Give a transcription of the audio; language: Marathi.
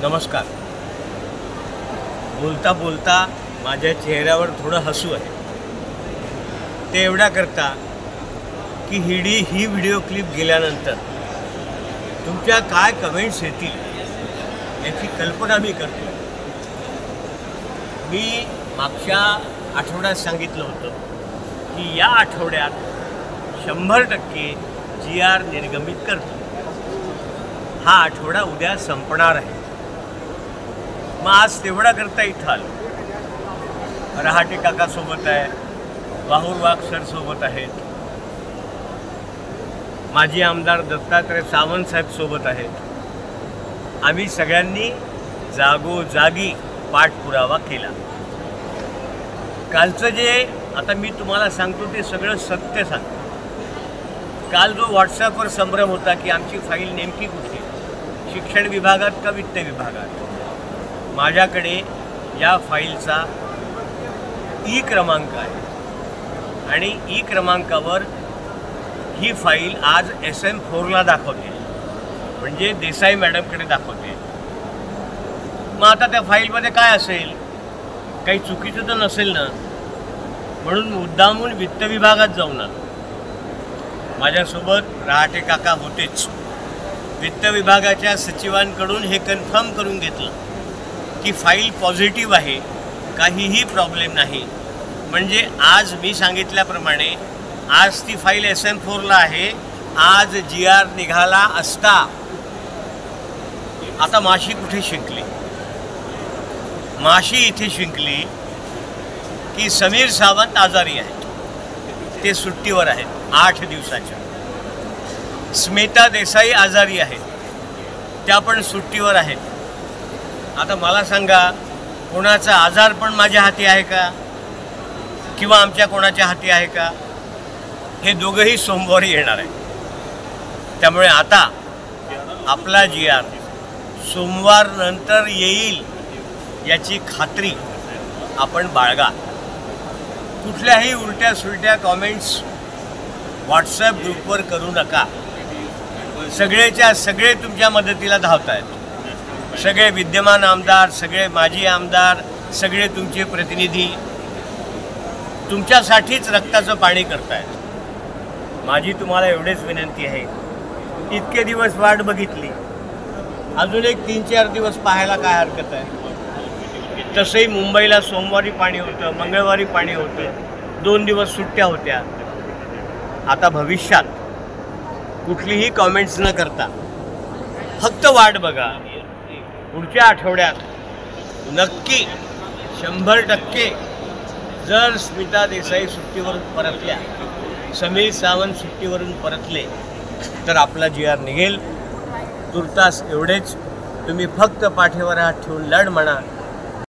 नमस्कार. बोलता बोलता माझ्या चेहऱ्यावर थोडं हसू आहे. ते एवढ्याकरता की ही व्हिडिओ क्लिप गेल्यानंतर तुमच्या काय कमेंट्स येतील याची कल्पना मी करतो. मी मागच्या आठवड्यात सांगितलं होतं की या आठवड्यात 100% GR निर्गमित करतो. हा आठवडा उद्या संपणार आहे. मग आज तेवढा करता इथं आलो. रहाटे काका सोबत आहे, वाहुर वाघ सर सोबत आहेत, माजी आमदार दत्तात्रय सावंत साहेब सोबत आहेत. आम्ही सगळ्यांनी जागोजागी पाठपुरावा केला. कालचं जे आता मी तुम्हाला सांगतो ते सगळं सत्य सांगतो. काल जो व्हॉट्सॲपवर संभ्रम होता की आमची फाईल नेमकी कुठे, शिक्षण विभागात का वित्त विभागात, माझ्याकडे या फाईलचा ई क्रमांक आहे आणि ई क्रमांकावर ही फाईल आज SM4ला दाखवते, म्हणजे देसाई मॅडमकडे दाखवते. मग आता त्या फाईलमध्ये काय असेल, काही चुकीचं तर नसेल ना, म्हणून मुद्दामून वित्त विभागात जाऊन आलो. माझ्यासोबत रहाटे काका होतेच. वित्त विभागाच्या सचिवांकडून हे कन्फर्म करून घेतलं की फाईल पॉझिटिव्ह आहे, काहीही प्रॉब्लेम नाही. म्हणजे आज मी सांगितल्याप्रमाणे आज ती फाईल SM4ला आहे. आज GR निघाला असता. आता माशी कुठे शिंकली? माशी इथे शिंकली की समीर सावंत आजारी आहेत, ते सुट्टीवर आहेत 8 दिवसाच्या. स्मिता देसाई आजारी आहेत, त्या पण सुट्टीवर आहेत. आता मला सांगा, कोणाचा आजार पण माझ्या हाती आहे का, किंवा आमच्या कोणाच्या हाती आहे का? हे दोघंही सोमवारी येणार आहे. त्यामुळे आता आपला GR सोमवार नंतर येईल याची खात्री आपण बाळगा. कुठल्याही उलट्या सुलट्या कॉमेंट्स व्हॉट्सॲप ग्रुपवर करू नका. सगळेच्या सगळे तुमच्या मदतीला धावत आहेत. सगळे विद्यमान आमदार, सगळे माजी आमदार, सगळे तुमचे प्रतिनिधी तुमच्यासाठीच रक्ताचं पाणी करतायत. माझी तुम्हाला एवढेच विनंती आहे, इतके दिवस वाट बघितली, अजून एक 3-4 दिवस पाहायला काय हरकत आहे? तसंही मुंबईला सोमवारी पाणी होतं, मंगळवारी पाणी होतं, 2 दिवस सुट्ट्या होत्या. आता भविष्यात कुठलीही कॉमेंट्स न करता फक्त वाट बघा. पुढच्या आठवड्यात नक्की 100% जर स्मिता देसाई सुट्टीवरून परतल्या, समीर सावंत सुट्टीवरून परतले, तर आपला GR निघेल. तुर्तास एवढेच. तुम्ही फक्त पाठीवर हात ठेवून लढ म्हणा.